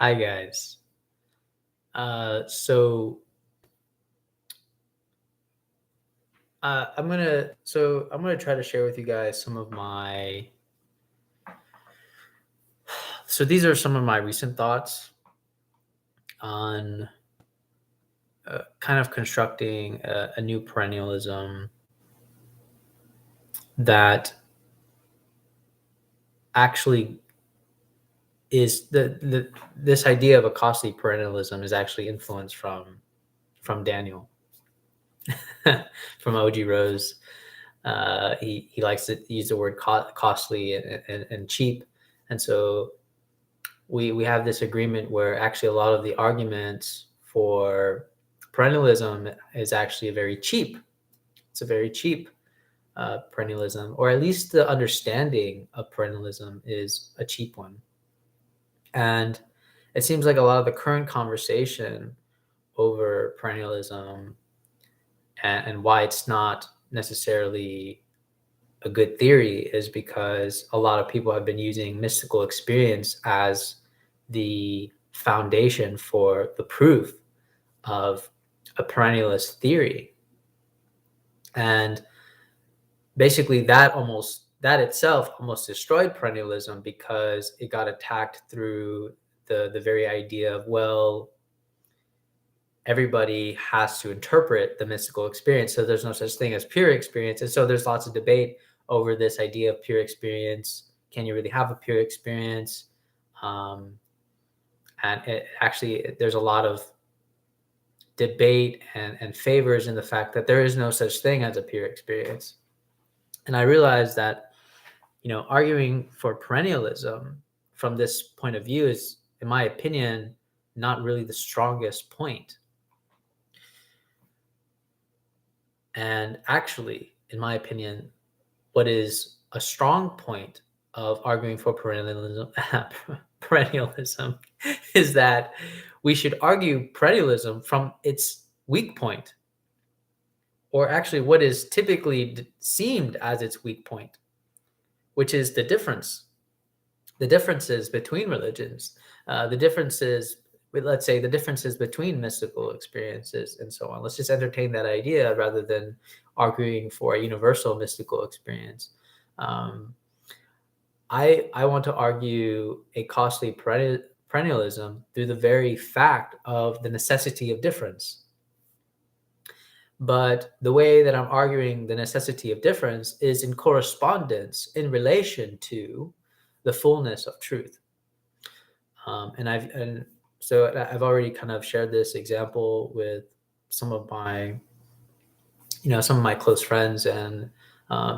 Hi guys. So I'm gonna try to share with you guys some of my. So these are some of my recent thoughts on kind of constructing a new perennialism that actually is the this idea of a costly perennialism is actually influenced from Daniel from OG Rose. He likes to use the word costly and cheap, and so we have this agreement where actually a lot of the arguments for perennialism is actually very cheap. It's a very cheap perennialism, or at least the understanding of perennialism is a cheap one. And it seems like a lot of the current conversation over perennialism and why it's not necessarily a good theory is because a lot of people have been using mystical experience as the foundation for the proof of a perennialist theory. And basically that itself almost destroyed perennialism because it got attacked through the very idea of, well, everybody has to interpret the mystical experience, so there's no such thing as pure experience. And so there's lots of debate over this idea of pure experience. Can you really have a pure experience? And it actually, there's a lot of debate and favors in the fact that there is no such thing as a pure experience. And I realized that, arguing for perennialism from this point of view is, in my opinion, not really the strongest point. And actually, in my opinion, what is a strong point of arguing for perennialism is that we should argue perennialism from its weak point, or actually what is typically seemed as its weak point, which is the differences between religions, the differences, let's say, the differences between mystical experiences and so on. Let's just entertain that idea rather than arguing for a universal mystical experience. I want to argue a costly perennialism through the very fact of the necessity of difference. But the way that I'm arguing the necessity of difference is in correspondence, in relation to the fullness of truth. So I've already kind of shared this example with some of my close friends and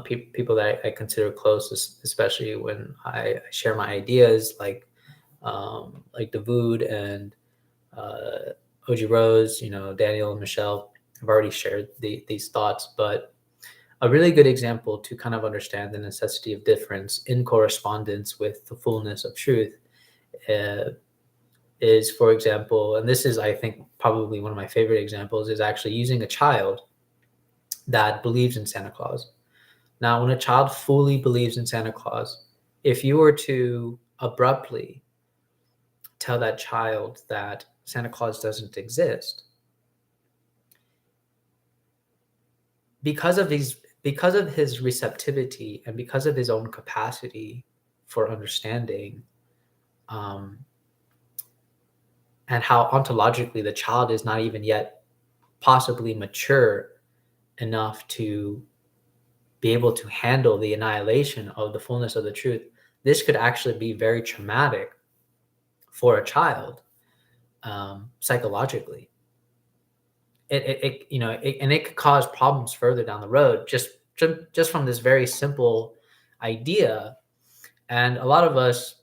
people that I consider close, especially when I share my ideas, like Dawood and OG Rose, Daniel and Michelle. I've already shared these thoughts, but a really good example to kind of understand the necessity of difference in correspondence with the fullness of truth is, for example, and this is, I think, probably one of my favorite examples, is actually using a child that believes in Santa Claus. Now, when a child fully believes in Santa Claus, if you were to abruptly tell that child that Santa Claus doesn't exist, because of his receptivity and because of his own capacity for understanding, and how ontologically the child is not even yet possibly mature enough to be able to handle the annihilation of the fullness of the truth, this could actually be very traumatic for a child, psychologically. It could cause problems further down the road just from this very simple idea. And a lot of us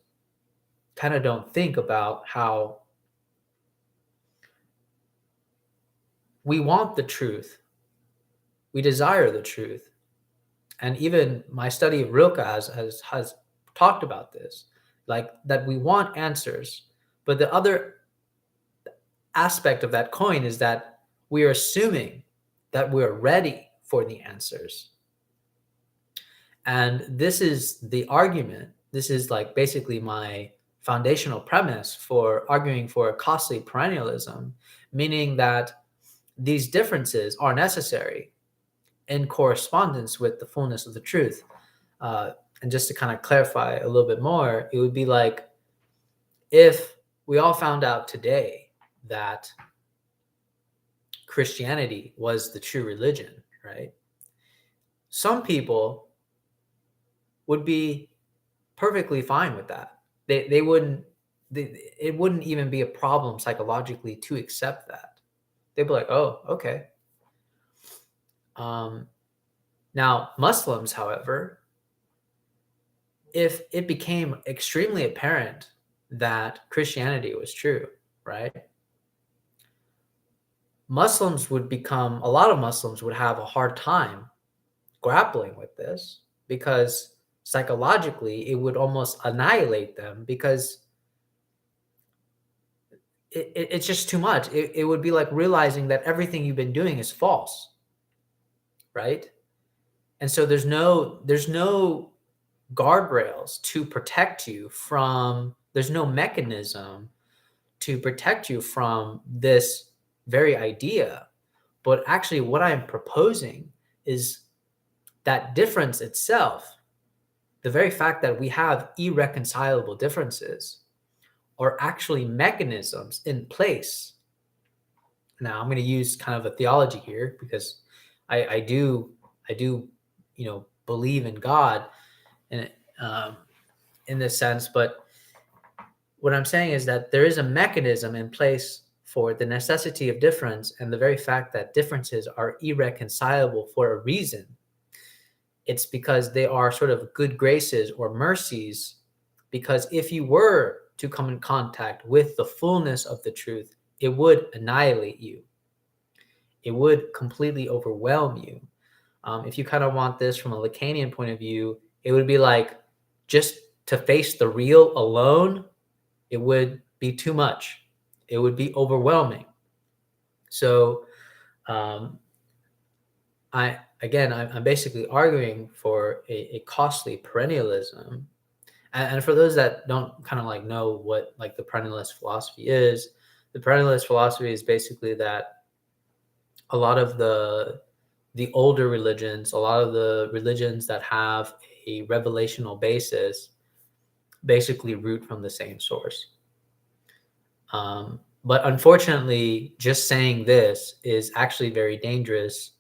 kind of don't think about how we want the truth, we desire the truth. And even my study of Rilke has talked about this, like that we want answers, but the other aspect of that coin is that we are assuming that we're ready for the answers. And this is the argument. This is like basically my foundational premise for arguing for a costly perennialism, meaning that these differences are necessary in correspondence with the fullness of the truth. And just to kind of clarify a little bit more, it would be like if we all found out today that Christianity was the true religion, right? Some people would be perfectly fine with that. They wouldn't, it wouldn't even be a problem psychologically to accept that. They'd be like, oh, okay. Now, Muslims, however, if it became extremely apparent that Christianity was true, right? A lot of Muslims would have a hard time grappling with this because psychologically it would almost annihilate them because it's just too much. It would be like realizing that everything you've been doing is false, right? And so there's no guardrails to protect you from, there's no mechanism to protect you from this very idea. But actually what I'm proposing is that difference itself, the very fact that we have irreconcilable differences, are actually mechanisms in place. Now I'm going to use kind of a theology here because I do believe in God and in this sense, but what I'm saying is that there is a mechanism in place for the necessity of difference and the very fact that differences are irreconcilable for a reason. It's because they are sort of good graces or mercies, because if you were to come in contact with the fullness of the truth, it would annihilate you. It would completely overwhelm you. If you kind of want this from a Lacanian point of view, it would be like just to face the real alone, it would be too much. It would be overwhelming. So I'm basically arguing for a costly perennialism. And for those that don't kind of like know what like the perennialist philosophy is, the perennialist philosophy is basically that a lot of the older religions, a lot of the religions that have a revelational basis, basically root from the same source. But unfortunately, just saying this is actually very dangerous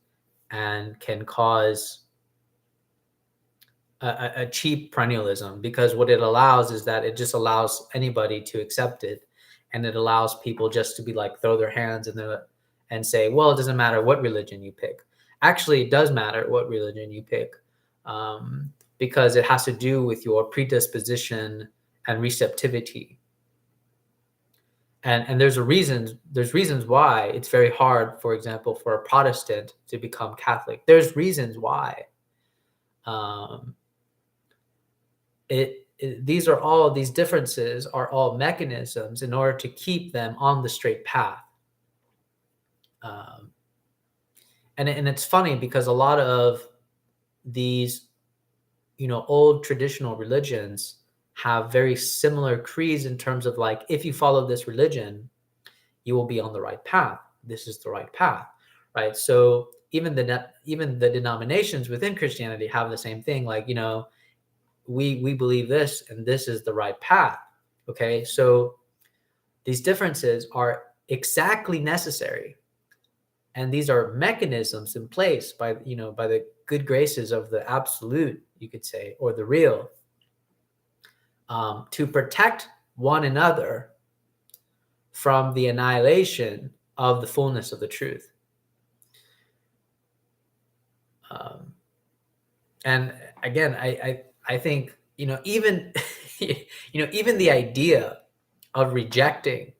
and can cause a cheap perennialism, because what it allows is that it just allows anybody to accept it, and it allows people just to be like throw their hands in the and say, well, it doesn't matter what religion you pick. Actually, it does matter what religion you pick, because it has to do with your predisposition and receptivity. And there's reasons why it's very hard, for example, for a Protestant to become Catholic. There's reasons why. These differences are all mechanisms in order to keep them on the straight path. And it's funny because a lot of these, old traditional religions have very similar creeds in terms of like, if you follow this religion, you will be on the right path. This is the right path, right? So even the denominations within Christianity have the same thing. Like, we believe this, and this is the right path. Okay, so these differences are exactly necessary, and these are mechanisms in place by the good graces of the absolute, you could say, or the real, to protect one another from the annihilation of the fullness of the truth. And again, I think, even, even the idea of rejecting,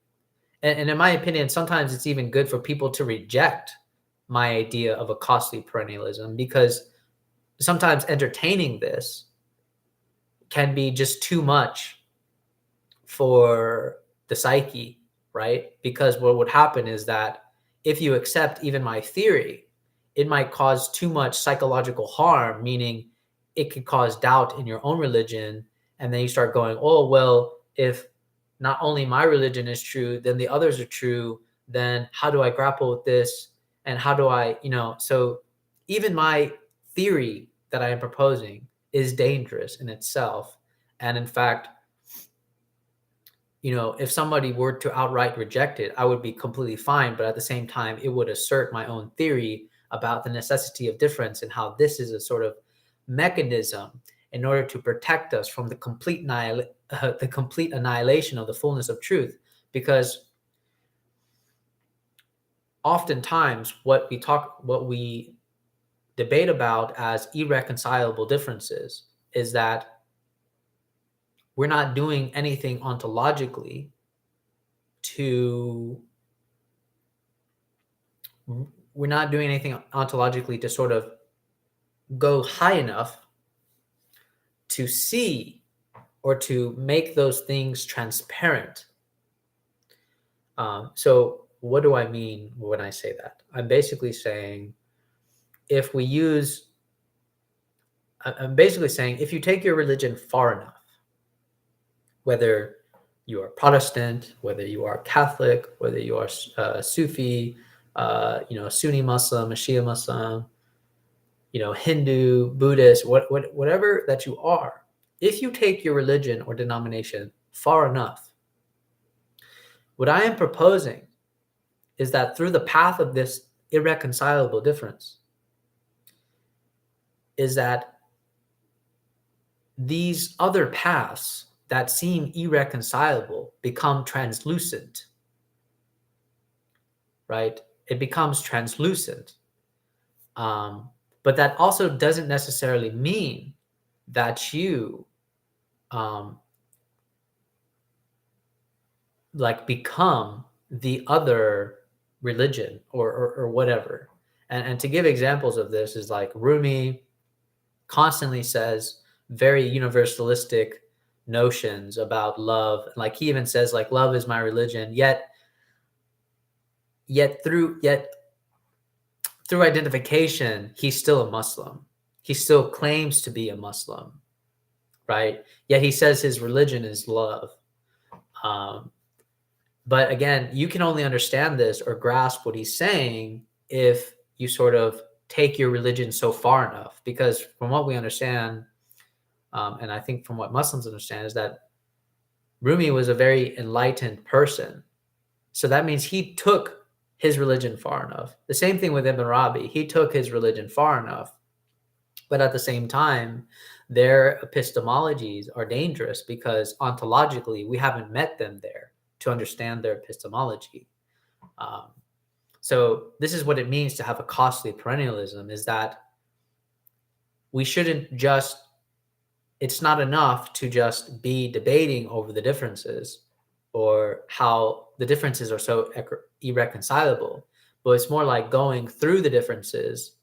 and in my opinion, sometimes it's even good for people to reject my idea of a costly perennialism, because sometimes entertaining this can be just too much for the psyche, right? Because what would happen is that if you accept even my theory, it might cause too much psychological harm, meaning it could cause doubt in your own religion. And then you start going, oh, well, if not only my religion is true, then the others are true. Then how do I grapple with this? And how do I, so even my theory that I am proposing is dangerous in itself. And in fact, if somebody were to outright reject it, I would be completely fine. But at the same time, it would assert my own theory about the necessity of difference and how this is a sort of mechanism in order to protect us from the complete annihilation of the fullness of truth. Because oftentimes what we debate about as irreconcilable differences is that we're not doing anything ontologically to sort of go high enough to see or to make those things transparent. So what do I mean when I say that? I'm basically saying if you take your religion far enough, whether you are Protestant, whether you are Catholic, whether you are Sufi, Sunni Muslim, a Shia Muslim, Hindu, Buddhist, whatever that you are, if you take your religion or denomination far enough, what I am proposing is that through the path of this irreconcilable difference, is that these other paths that seem irreconcilable become translucent, right? It becomes translucent. But that also doesn't necessarily mean that you become the other religion or whatever. And to give examples of this is like Rumi constantly says very universalistic notions about love. Like he even says like love is my religion, yet through identification, he's still a Muslim. He still claims to be a Muslim, right? Yet he says his religion is love. But again, you can only understand this or grasp what he's saying if you sort of take your religion so far enough. Because from what we understand, and I think from what Muslims understand, is that Rumi was a very enlightened person. So that means he took his religion far enough. The same thing with Ibn Arabi. He took his religion far enough. But at the same time, their epistemologies are dangerous because ontologically, we haven't met them there to understand their epistemology. So this is what it means to have a costly perennialism, is that we shouldn't it's not enough to just be debating over the differences or how the differences are so irreconcilable, but it's more like going through the differences,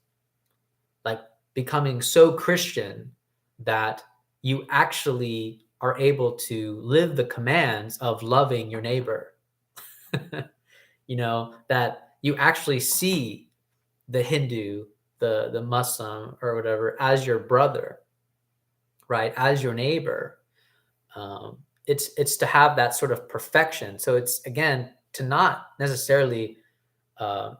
like becoming so Christian that you actually are able to live the commands of loving your neighbor. That you actually see the Hindu, the Muslim or whatever as your brother, right? As your neighbor. It's to have that sort of perfection. So it's, again, to not necessarily my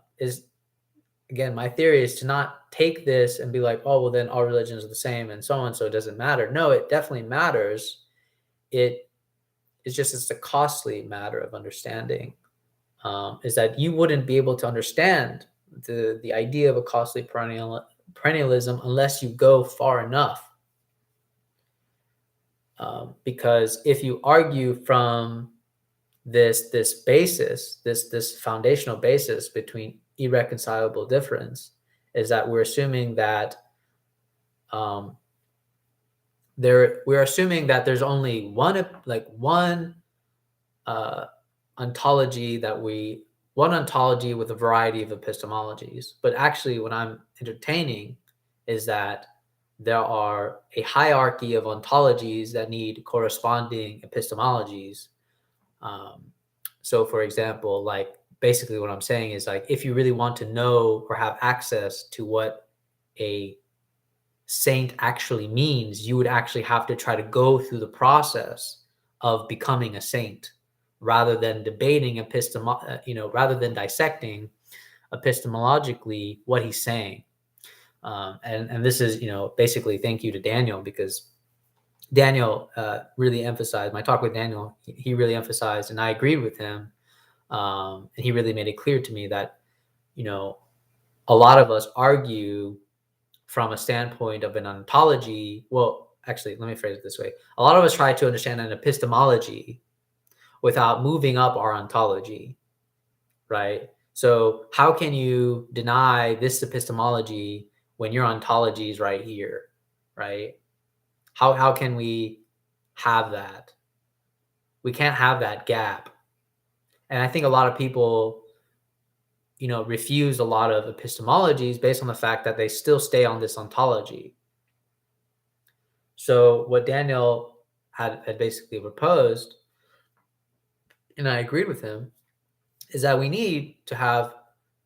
theory is to not take this and be like, oh, well, then all religions are the same and so on, so it doesn't matter. No, it definitely matters. It's a costly matter of understanding. Is that you wouldn't be able to understand the idea of a costly perennialism unless you go far enough. Because if you argue from this basis, this foundational basis between irreconcilable difference, is that we're assuming that we're assuming that there's only one ontology one ontology with a variety of epistemologies. But actually what I'm entertaining is that there are a hierarchy of ontologies that need corresponding epistemologies. So for example, like basically what I'm saying is, like, if you really want to know or have access to what a saint actually means, you would actually have to try to go through the process of becoming a saint. rather than debating rather than dissecting epistemologically what he's saying. And this is, basically thank you to Daniel, because Daniel really emphasized my talk with Daniel. He really emphasized, and I agreed with him. And he really made it clear to me that, a lot of us argue from a standpoint of an ontology. Well, actually, let me phrase it this way. A lot of us try to understand an epistemology without moving up our ontology, right? So how can you deny this epistemology when your ontology is right here, right? How can we have that? We can't have that gap. And I think a lot of people, refuse a lot of epistemologies based on the fact that they still stay on this ontology. So what Daniel had basically proposed, and I agreed with him, is that we need to have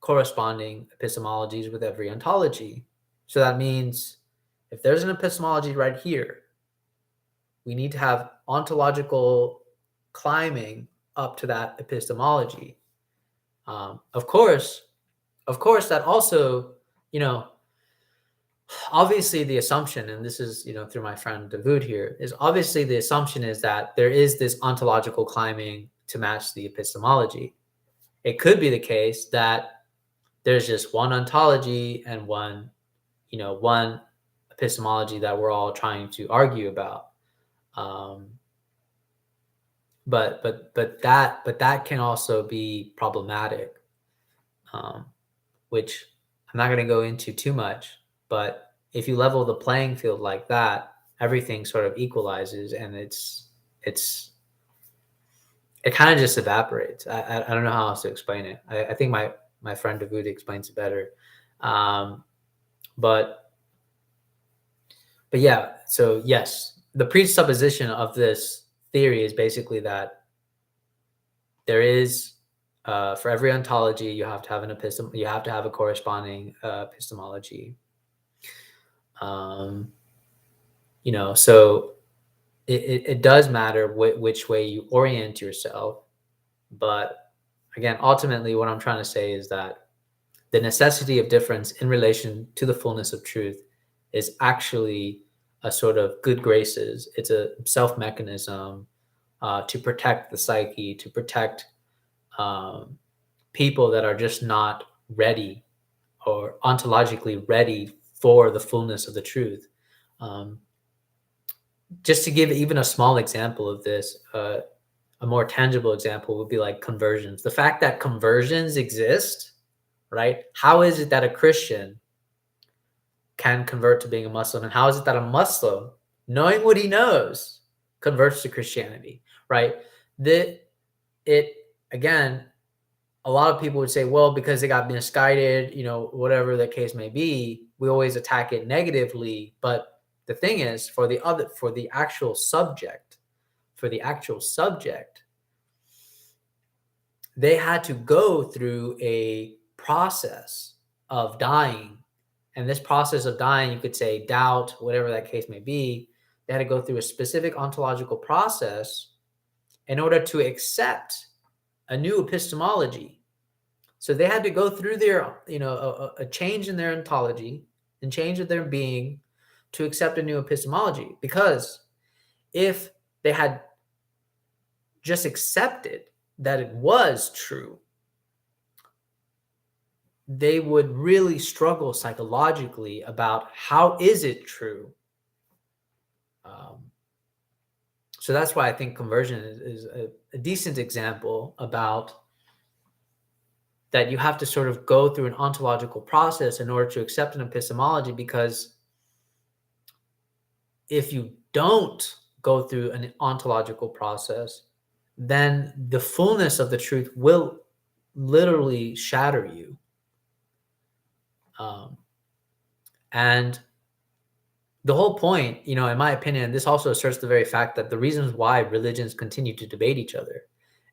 corresponding epistemologies with every ontology. So that means if there's an epistemology right here, we need to have ontological climbing up to that epistemology. Of course, that also, obviously the assumption, and this is, through my friend Dawood here, is obviously the assumption is that there is this ontological climbing to match the epistemology. It could be the case that there's just one ontology and one epistemology that we're all trying to argue about. But that can also be problematic, which I'm not going to go into too much. But if you level the playing field like that, everything sort of equalizes, and it kind of just evaporates. I don't know how else to explain it. I think my friend Dawood explains it better. But yeah, so yes, the presupposition of this theory is basically that there is, for every ontology, you have to have you have to have a corresponding epistemology. So it does matter which way you orient yourself. But again, ultimately, what I'm trying to say is that the necessity of difference in relation to the fullness of truth is actually a sort of good graces. It's a self mechanism to protect the psyche, to protect people that are just not ready or ontologically ready for the fullness of the truth. Just to give even a small example of this, a more tangible example would be like conversions. The fact that conversions exist, right? How is it that a Christian can convert to being a Muslim? And how is it that a Muslim, knowing what he knows, converts to Christianity, right? Again, a lot of people would say, well, because they got misguided, whatever the case may be, we always attack it negatively. But the thing is, for the actual subject, they had to go through a process of dying. And this process of dying, you could say doubt, whatever that case may be, they had to go through a specific ontological process in order to accept a new epistemology. So they had to go through their, a change in their ontology and change of their being to accept a new epistemology. Because if they had just accepted that it was true, they would really struggle psychologically about how is it true. So that's why I think conversion is a decent example about that. You have to sort of go through an ontological process in order to accept an epistemology, because if you don't go through an ontological process, then the fullness of the truth will literally shatter you. And the whole point, in my opinion, this also asserts the very fact that the reasons why religions continue to debate each other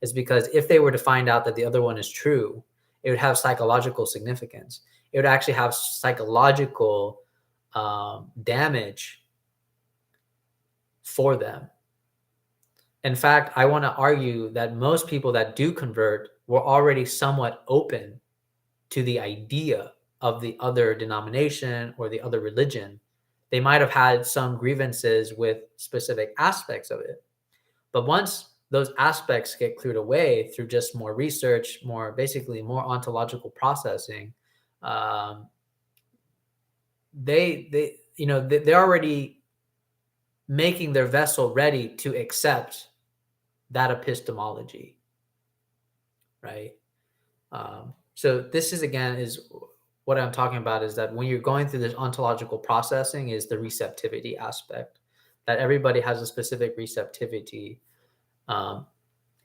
is because if they were to find out that the other one is true, it would have psychological significance. It would actually have psychological damage for them. In fact, I want to argue that most people that do convert were already somewhat open to the idea of the other denomination or the other religion. They might have had some grievances with specific aspects of it. But once those aspects get cleared away through just more research, basically more ontological processing, um, they're already making their vessel ready to accept that epistemology, right? So this is, again, is what I'm talking about, is that when you're going through this ontological processing is the receptivity aspect, that everybody has a specific receptivity um,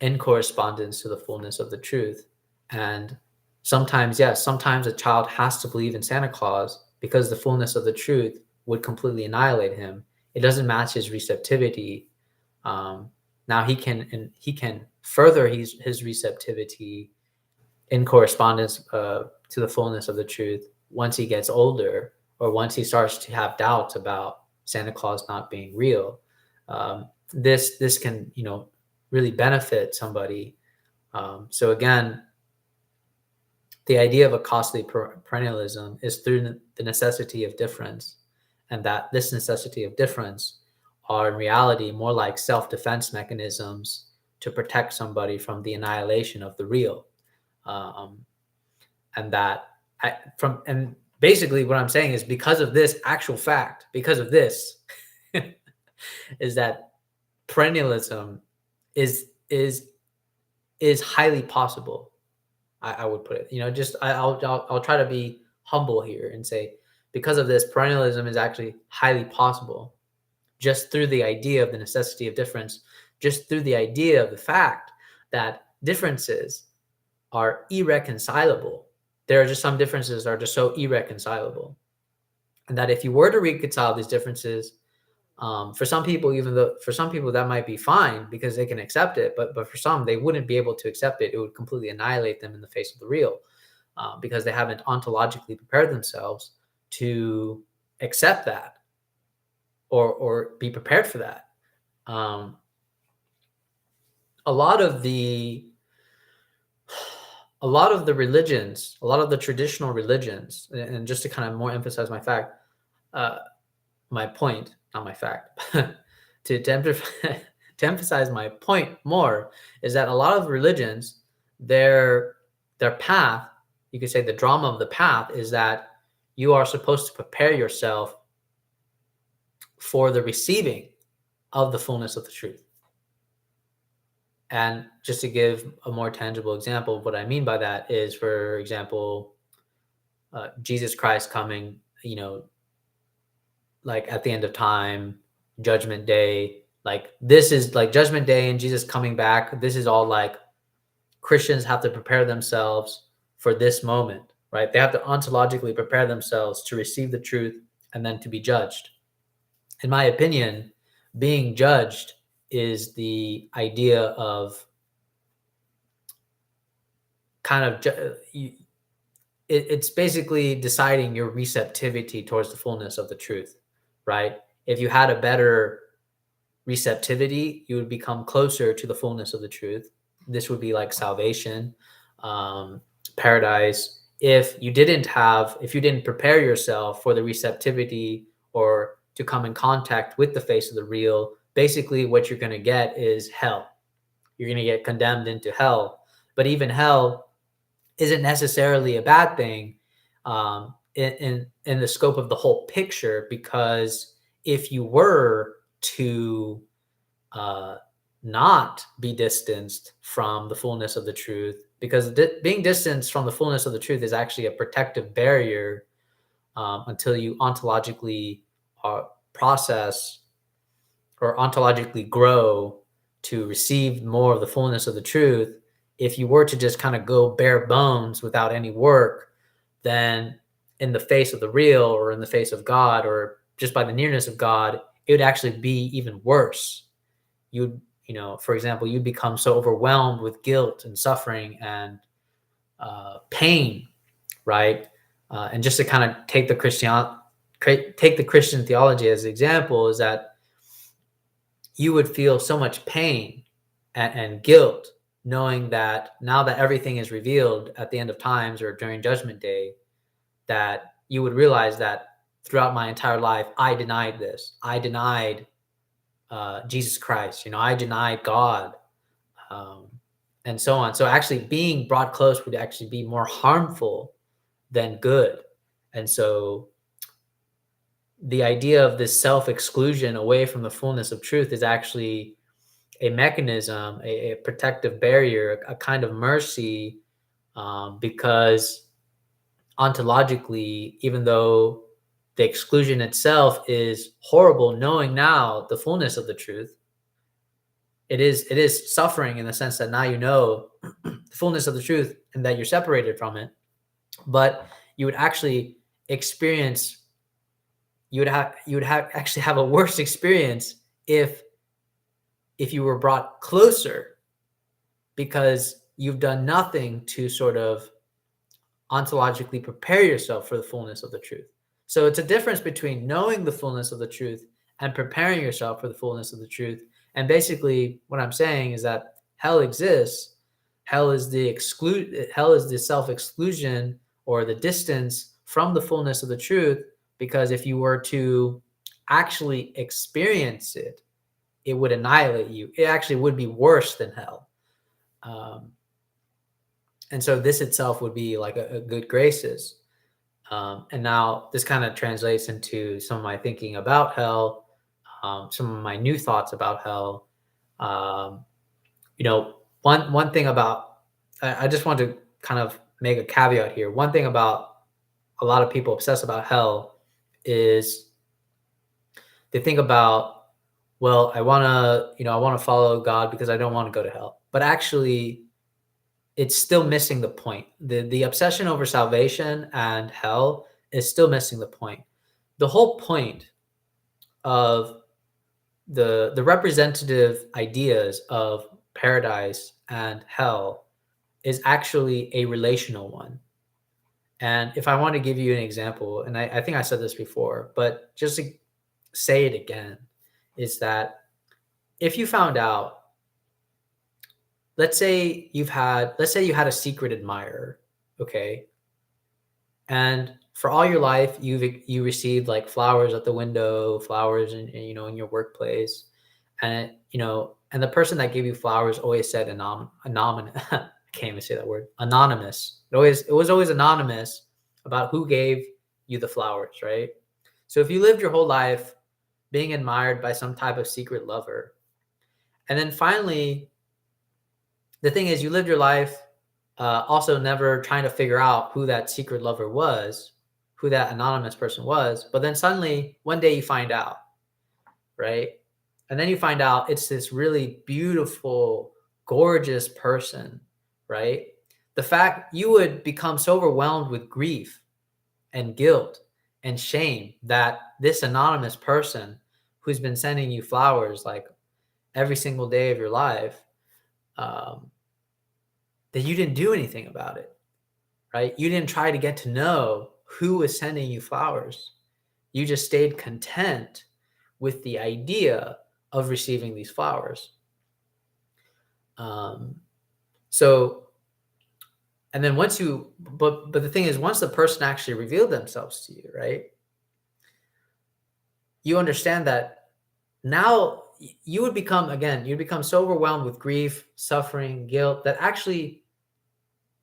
in correspondence to the fullness of the truth. And sometimes, yes, sometimes a child has to believe in Santa Claus because the fullness of the truth would completely annihilate him. It doesn't match his receptivity. Now he can further his receptivity in correspondence to the fullness of the truth once he gets older, or once he starts to have doubts about Santa Claus not being real. This can really benefit somebody. So again, the idea of a costly perennialism is through the necessity of difference, and that this necessity of difference are in reality more like self-defense mechanisms to protect somebody from the annihilation of the real. Um, and that and basically what I'm saying is, because of this actual fact, because of this, is that perennialism is highly possible. I would put it, I'll try to be humble here and say, because of this, perennialism is actually highly possible, just through the idea of the necessity of difference, just through the idea of the fact that differences are irreconcilable. There are just some differences that are just so irreconcilable, and that if you were to reconcile these differences, for some people, for some people that might be fine because they can accept it, but for some, they wouldn't be able to accept it. It would completely annihilate them in the face of the real, because they haven't ontologically prepared themselves to accept that, or be prepared for that. A lot of the religions, a lot of the traditional religions, and just to kind of more emphasize my fact, my point, not my fact, to emphasize my point more, is that a lot of religions, their path, you could say the drama of the path, is that you are supposed to prepare yourself for the receiving of the fullness of the truth. And just to give a more tangible example of what I mean by that is, for example, Jesus Christ coming, like at the end of time, Judgment Day, like this is like Judgment Day and Jesus coming back. This is all like Christians have to prepare themselves for this moment, right? They have to ontologically prepare themselves to receive the truth and then to be judged. In my opinion, being judged is the idea of kind of it's basically deciding your receptivity towards the fullness of the truth, right? If you had a better receptivity, you would become closer to the fullness of the truth. This would be like salvation, paradise. If you didn't prepare yourself for the receptivity or to come in contact with the face of the real, basically what you're going to get is hell. You're going to get condemned into hell. But even hell isn't necessarily a bad thing in the scope of the whole picture, because if you were to not be distanced from the fullness of the truth, because being distanced from the fullness of the truth is actually a protective barrier until you ontologically process or ontologically grow to receive more of the fullness of the truth. If you were to just kind of go bare bones without any work, then in the face of the real, or in the face of God, or just by the nearness of God, it would actually be even worse. For example, you become so overwhelmed with guilt and suffering and pain, right? And just to kind of take the Christian theology as an example, is that you would feel so much pain and guilt, knowing that now that everything is revealed at the end of times or during Judgment Day, that you would realize that throughout my entire life, I denied this. I denied Jesus Christ. I denied God, um, and so on. So actually, being brought close would actually be more harmful than good. And so, the idea of this self-exclusion away from the fullness of truth is actually a mechanism, a protective barrier, a kind of mercy, because ontologically, even though the exclusion itself is horrible, knowing now the fullness of the truth, it is suffering in the sense that now you know the fullness of the truth and that you're separated from it. But you would actually experience, you would actually have a worse experience if you were brought closer, because you've done nothing to sort of ontologically prepare yourself for the fullness of the truth. So it's a difference between knowing the fullness of the truth and preparing yourself for the fullness of the truth. And basically what I'm saying is that hell exists. Hell is the self-exclusion or the distance from the fullness of the truth, because if you were to actually experience it, it would annihilate you. It actually would be worse than hell. And so this itself would be like a good graces. And now this kind of translates into some of my thinking about hell, some of my new thoughts about hell. One thing about, I just want to kind of make a caveat here. One thing about a lot of people obsess about hell is they think about, well, I want to follow God because I don't want to go to hell. But actually, it's still missing the point. The obsession over salvation and hell is still missing the point. The whole point of the representative ideas of paradise and hell is actually a relational one. And if I want to give you an example, and I think I said this before, but just to say it again, is that if you found out, let's say you had a secret admirer, okay? And for all your life, you received like flowers at the window, flowers in your workplace, and and the person that gave you flowers always said anonymous. I can't even say that word. Anonymous. It was always anonymous about who gave you the flowers, right? So if you lived your whole life being admired by some type of secret lover, and then finally, the thing is, you lived your life also never trying to figure out who that secret lover was, who that anonymous person was. But then suddenly, one day you find out, right? And then you find out it's this really beautiful, gorgeous person, right? The fact you would become so overwhelmed with grief and guilt and shame that this anonymous person who's been sending you flowers like every single day of your life, that you didn't do anything about it, right? You didn't try to get to know who was sending you flowers. You just stayed content with the idea of receiving these flowers. And then but the thing is, once the person actually revealed themselves to you, right? You understand that now you'd become so overwhelmed with grief, suffering, guilt, that actually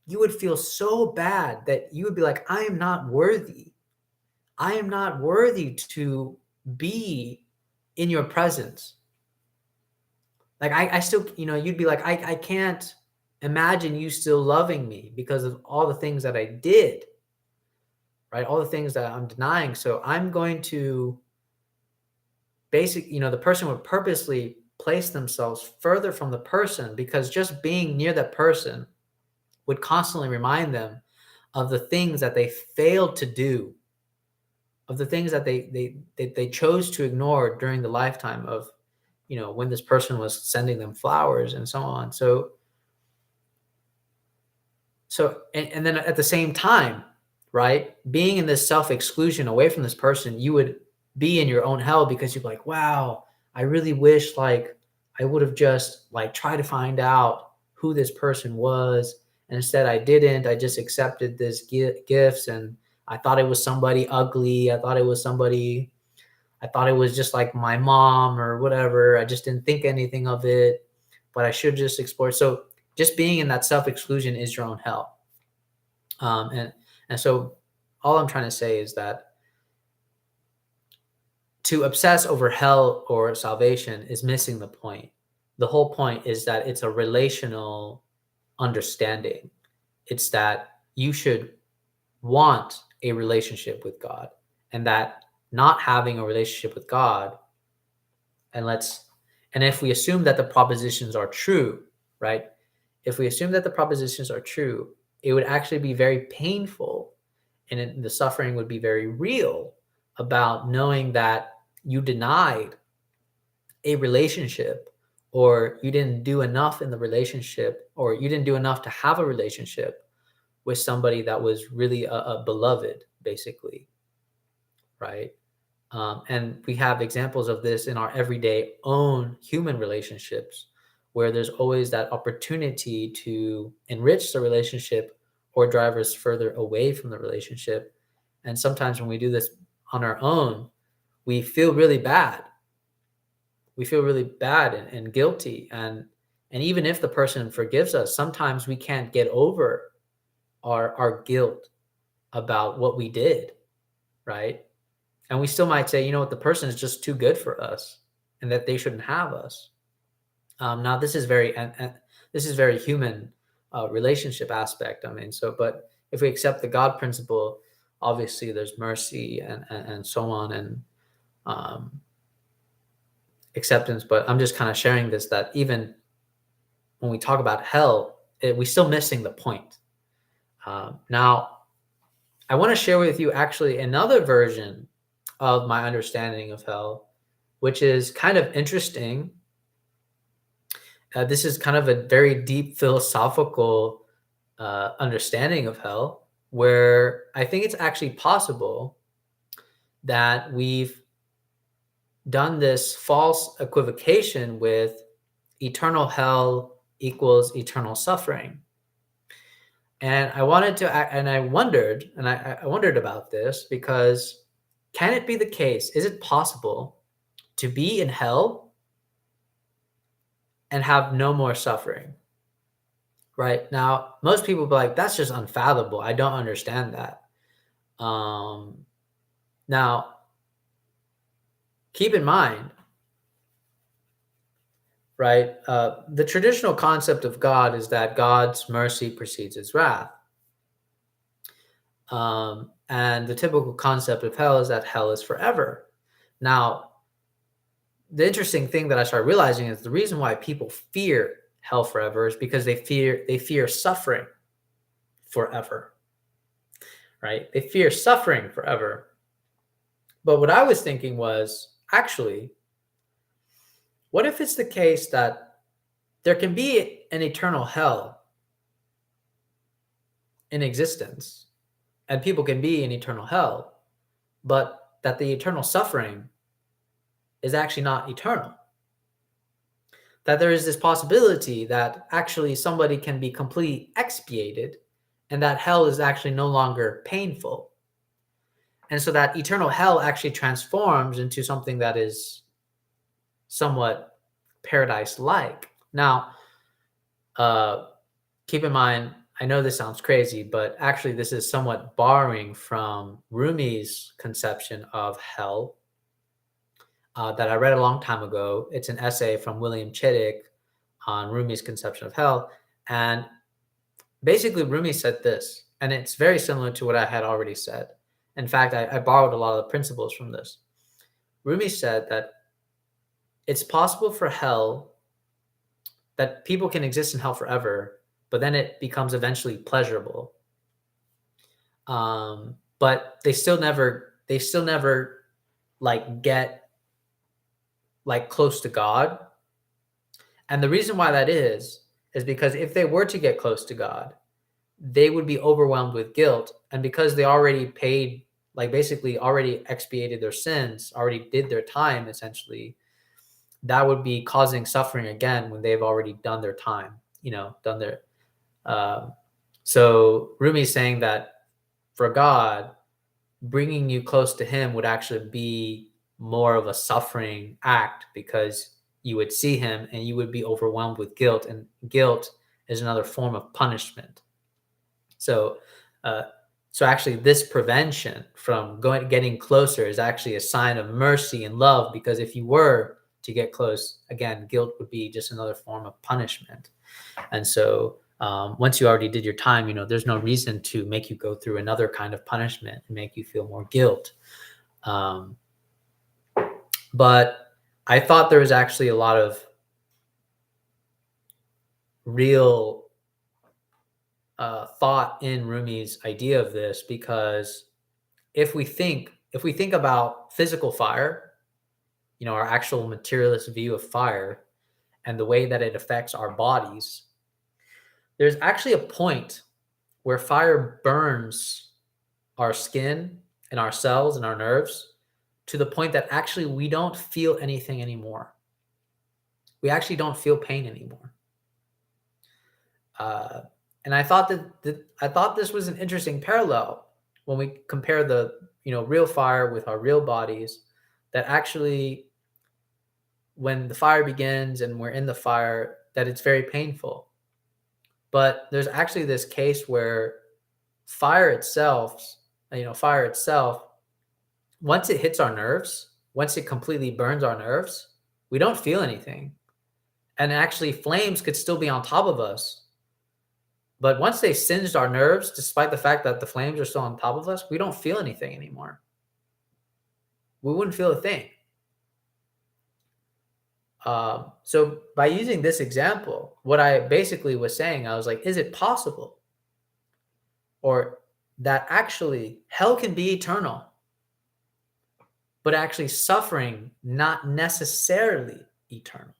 you would feel so bad that you would be like, I am not worthy. I am not worthy to be in your presence. Like I still, you'd be like, I can't imagine you still loving me because of all the things that I did, right? All the things that I'm denying. So I'm going to the person would purposely place themselves further from the person, because just being near that person would constantly remind them of the things that they failed to do, of the things that they chose to ignore during the lifetime of, when this person was sending them flowers and so on. So and then at the same time, right, being in this self-exclusion away from this person, you would be in your own hell, because you're like, wow, I really wish like I would have just like tried to find out who this person was. And instead I didn't. I just accepted this gifts, and I thought it was somebody ugly. I thought it was just like my mom or whatever. I just didn't think anything of it, but I should just explore. So just being in that self-exclusion is your own hell. And so all I'm trying to say is that to obsess over hell or salvation is missing the point. The whole point is that it's a relational understanding. It's that you should want a relationship with God, and that not having a relationship with God, and if we assume that the propositions are true, right? If we assume that the propositions are true, it would actually be very painful, and the suffering would be very real about knowing that you denied a relationship, or you didn't do enough in the relationship, or you didn't do enough to have a relationship with somebody that was really a beloved, basically, right? And we have examples of this in our everyday own human relationships, where there's always that opportunity to enrich the relationship or drive us further away from the relationship. And sometimes when we do this on our own, we feel really bad. We feel really bad and guilty. And even if the person forgives us, sometimes we can't get over our guilt about what we did, right? And we still might say, you know what, the person is just too good for us, and that they shouldn't have us. Now, this is very human relationship aspect. I mean, but if we accept the God principle, obviously there's mercy and so on, and um, acceptance. But I'm just kind of sharing this, that even when we talk about hell, we're still missing the point. Now, I want to share with you actually another version of my understanding of hell, which is kind of interesting. This is kind of a very deep philosophical understanding of hell, where I think it's actually possible that we've done this false equivocation with eternal hell equals eternal suffering. And I wondered about this, because can it be the case? Is it possible to be in hell and have no more suffering? Right now, most people be like, that's just unfathomable. I don't understand that. Now, keep in mind, right? The traditional concept of God is that God's mercy precedes his wrath. And the typical concept of hell is that hell is forever. Now, the interesting thing that I started realizing is the reason why people fear hell forever is because they fear suffering forever, right? They fear suffering forever. But what I was thinking was, actually, what if it's the case that there can be an eternal hell in existence, and people can be in eternal hell, but that the eternal suffering is actually not eternal? That there is this possibility that actually somebody can be completely expiated, and that hell is actually no longer painful. And so that eternal hell actually transforms into something that is somewhat paradise-like. Now, keep in mind, I know this sounds crazy, but actually this is somewhat borrowing from Rumi's conception of hell that I read a long time ago. It's an essay from William Chittick on Rumi's conception of hell. And basically Rumi said this, and it's very similar to what I had already said. In fact, I borrowed a lot of the principles from this. Rumi said that it's possible for hell, that people can exist in hell forever, but then it becomes eventually pleasurable. But they still never like get like close to God. And the reason why that is because if they were to get close to God, they would be overwhelmed with guilt. And because they already paid, like basically already expiated their sins, already did their time essentially, that would be causing suffering again when they've already done their time, done their. Uh, so Rumi's saying that for God, bringing you close to Him would actually be more of a suffering act because you would see Him and you would be overwhelmed with guilt, and guilt is another form of punishment. So, uh, so actually, this prevention from getting closer is actually a sign of mercy and love, because if you were to get close, again, guilt would be just another form of punishment. And so, once you already did your time, there's no reason to make you go through another kind of punishment and make you feel more guilt. But I thought there was actually a lot of real thought in Rumi's idea of this, because if we think about physical fire, our actual materialist view of fire and the way that it affects our bodies, there's actually a point where fire burns our skin and our cells and our nerves to the point that actually we don't feel anything anymore. We actually don't feel pain anymore. And I thought that this was an interesting parallel when we compare the real fire with our real bodies, that actually when the fire begins and we're in the fire, that it's very painful. But there's actually this case where fire itself, once it hits our nerves, once it completely burns our nerves, we don't feel anything. And actually flames could still be on top of us. But once they've singed our nerves, despite the fact that the flames are still on top of us, we don't feel anything anymore. We wouldn't feel a thing. So by using this example, what I basically was saying, I was like, is it possible? Or that actually hell can be eternal, but actually suffering not necessarily eternal.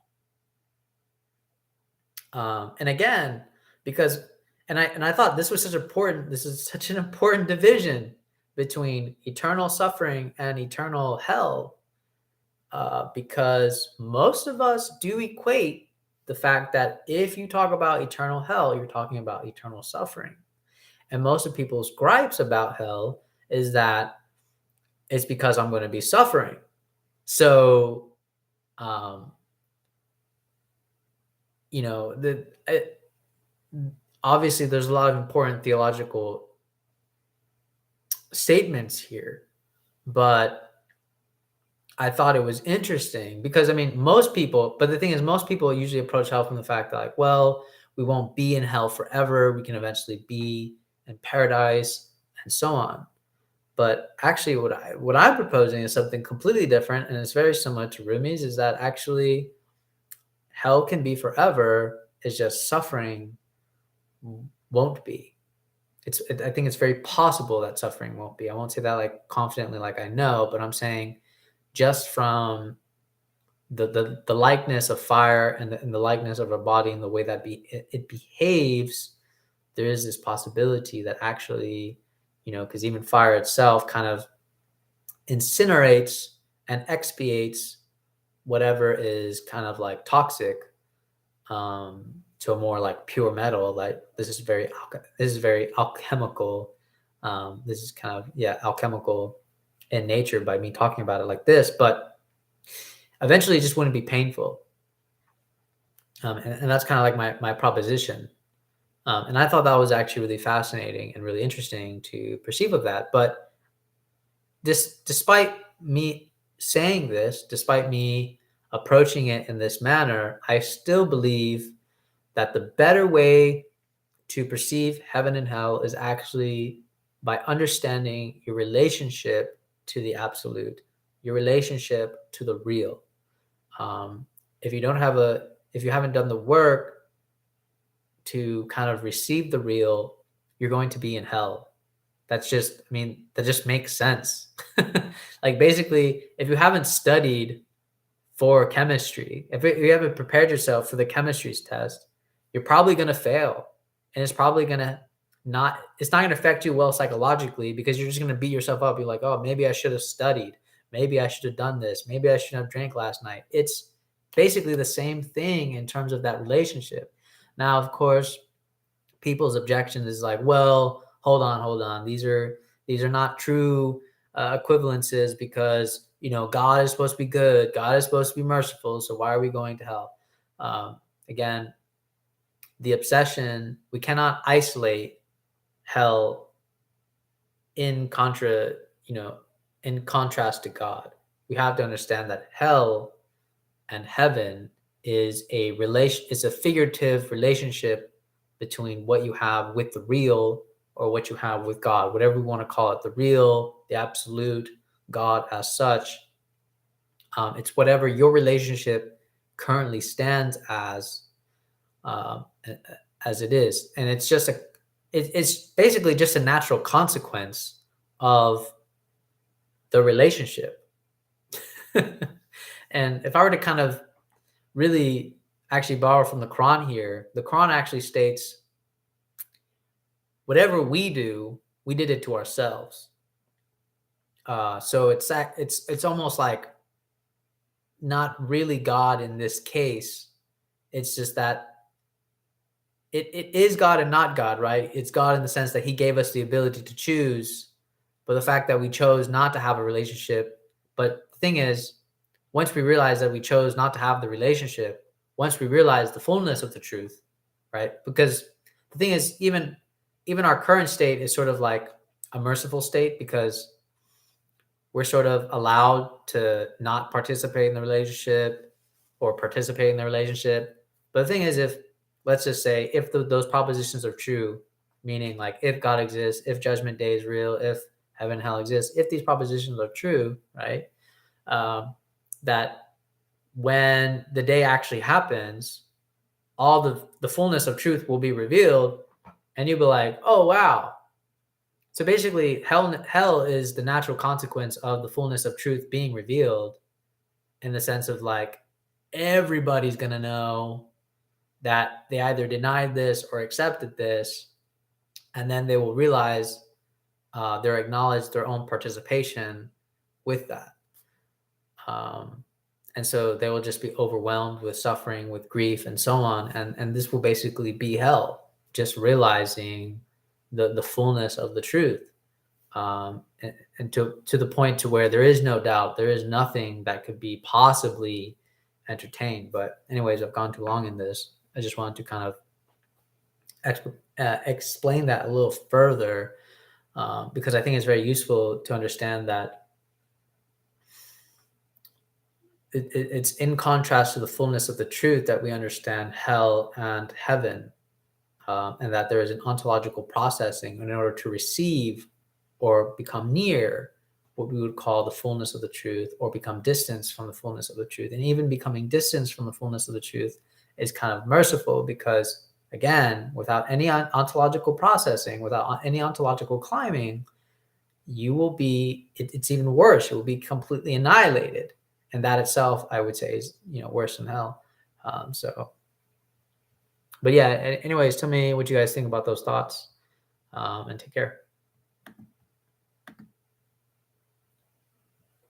And again, because I thought this is such an important division between eternal suffering and eternal hell, because most of us do equate the fact that if you talk about eternal hell, you're talking about eternal suffering. And most of people's gripes about hell is that it's because I'm going to be suffering. So, obviously there's a lot of important theological statements here, but I thought it was interesting because most people usually approach hell from the fact that, like, well, we won't be in hell forever. We can eventually be in paradise and so on. But actually what I'm proposing is something completely different. And it's very similar to Rumi's, is that actually hell can be forever. It's just suffering won't be. I think it's very possible that suffering won't be. I won't say that like confidently, like I know, but I'm saying just from the likeness of fire and the likeness of our body and the way that it behaves, there is this possibility that actually, because even fire itself kind of incinerates and expiates whatever is kind of like toxic, to a more like pure metal. Like this is very alchemical. This is kind of alchemical in nature by me talking about it like this, but eventually it just wouldn't be painful. And that's kind of like my proposition. And I thought that was actually really fascinating and really interesting to perceive of that. But despite me saying this, despite me approaching it in this manner, I still believe that the better way to perceive heaven and hell is actually by understanding your relationship to the absolute, your relationship to the real. If you haven't done the work to kind of receive the real, you're going to be in hell. That just makes sense. Like basically, if you haven't studied for chemistry, if you haven't prepared yourself for the chemistry test, you're probably going to fail. And it's not going to affect you well psychologically, because you're just going to beat yourself up. You're like, oh, maybe I should have studied. Maybe I should have done this. Maybe I shouldn't have drank last night. It's basically the same thing in terms of that relationship. Now, of course, people's objection is like, well, hold on. These are not true equivalences, because God is supposed to be good, God is supposed to be merciful. So why are we going to hell? Again, the obsession, we cannot isolate hell in in contrast to God. We have to understand that hell and heaven is a figurative relationship between what you have with the real, or what you have with God, whatever we want to call it, the real, the absolute, God as such. It's whatever your relationship currently stands um, as it is, and it's basically just a natural consequence of the relationship. And if I were to kind of really actually borrow from the Quran here, the Quran actually states, whatever we do, we did it to ourselves. So it's almost like not really God in this case. It's just that it is God and not God, right? It's God in the sense that he gave us the ability to choose, but the fact that we chose not to have a relationship. But the thing is, once we realize that we chose not to have the relationship, once we realize the fullness of the truth, right? Because the thing is, even our current state is sort of like a merciful state, because we're sort of allowed to not participate in the relationship or participate in the relationship. But the thing is, if, let's just say, if those propositions are true, meaning like if God exists, if judgment day is real, if heaven and hell exists, if these propositions are true, right? That when the day actually happens, all the fullness of truth will be revealed, and you'll be like, oh, wow. So basically, hell is the natural consequence of the fullness of truth being revealed, in the sense of like, everybody's going to know that they either denied this or accepted this, and then they will realize they're acknowledged their own participation with that. And so they will just be overwhelmed with suffering, with grief, and so on. And this will basically be hell, just realizing the fullness of the truth. And to the point to where there is no doubt, there is nothing that could be possibly entertained. But anyways, I've gone too long in this. I just wanted to kind of explain that a little further, because I think it's very useful to understand that it's in contrast to the fullness of the truth that we understand hell and heaven, and that there is an ontological processing in order to receive or become near what we would call the fullness of the truth, or become distanced from the fullness of the truth. And even becoming distanced from the fullness of the truth is kind of merciful, because again, without any ontological processing, without any ontological climbing, you will be, it's even worse. It will be completely annihilated. And that itself, I would say, is, worse than hell. But yeah, anyways, tell me what you guys think about those thoughts, and take care.